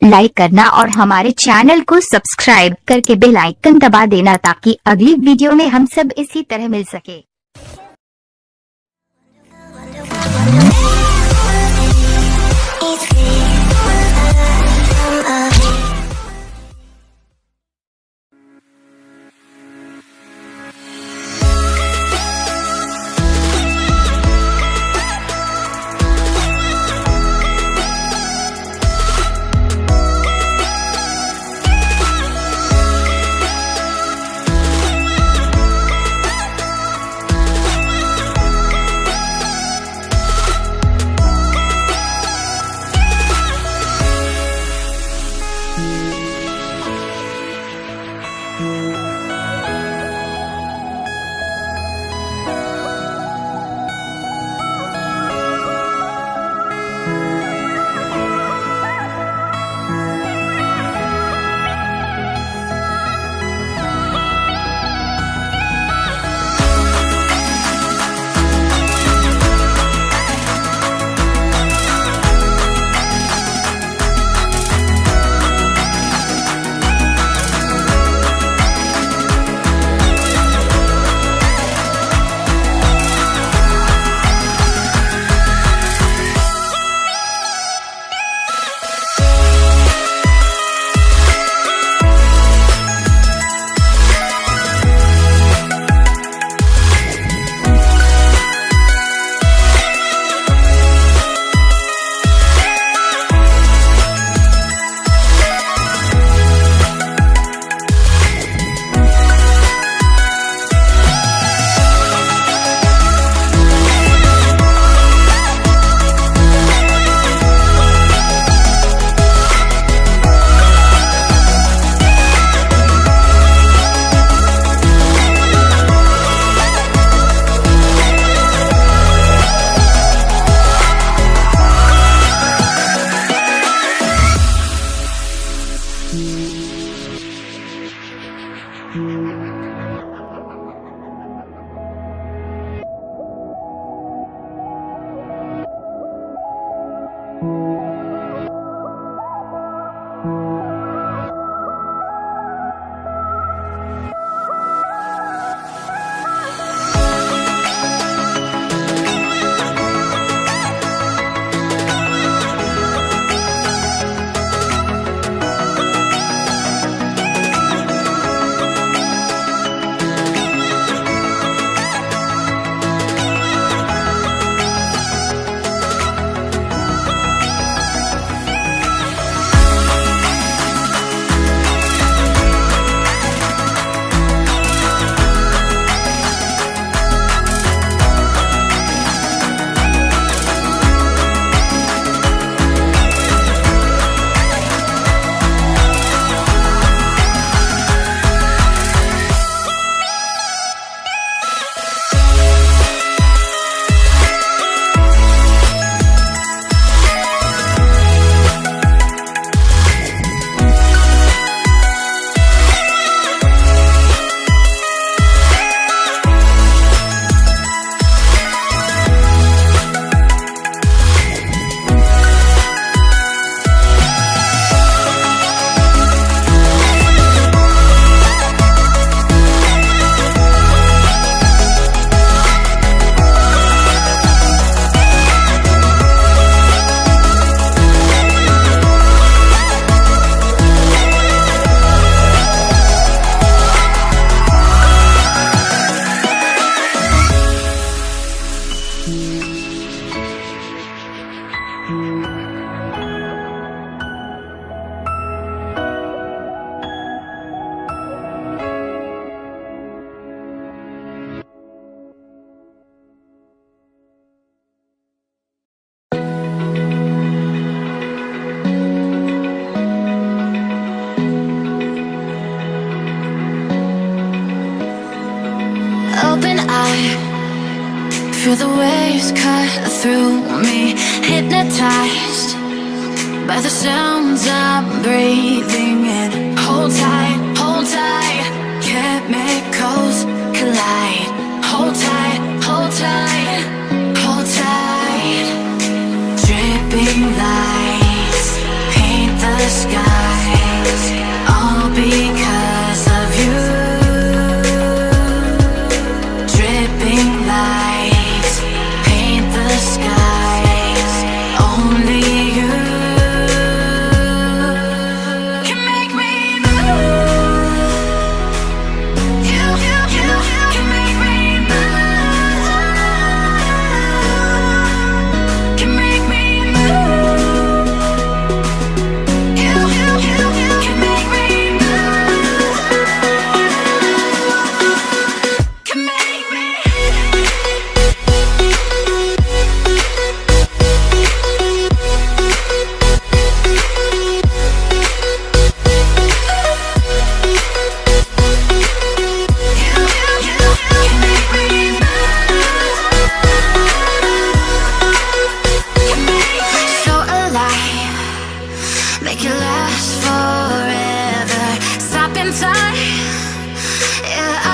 Like करना और हमारे चैनल को सब्सक्राइब करके बेल आइकन दबा देना ताकि अगली वीडियो में हम सब इसी तरह मिल सके। Feel the waves cut through me, hypnotized by the sounds I'm breathing in. Hold tight, chemicals collide. Hold tight, hold tight, hold tight. Dripping lights paint the skies, all because of you. Dripping lights paint the skies, only you can make me move. You can make me move. Can make me move. You can make me move. Can make me. So alive, make it last forever. Stop in time, yeah.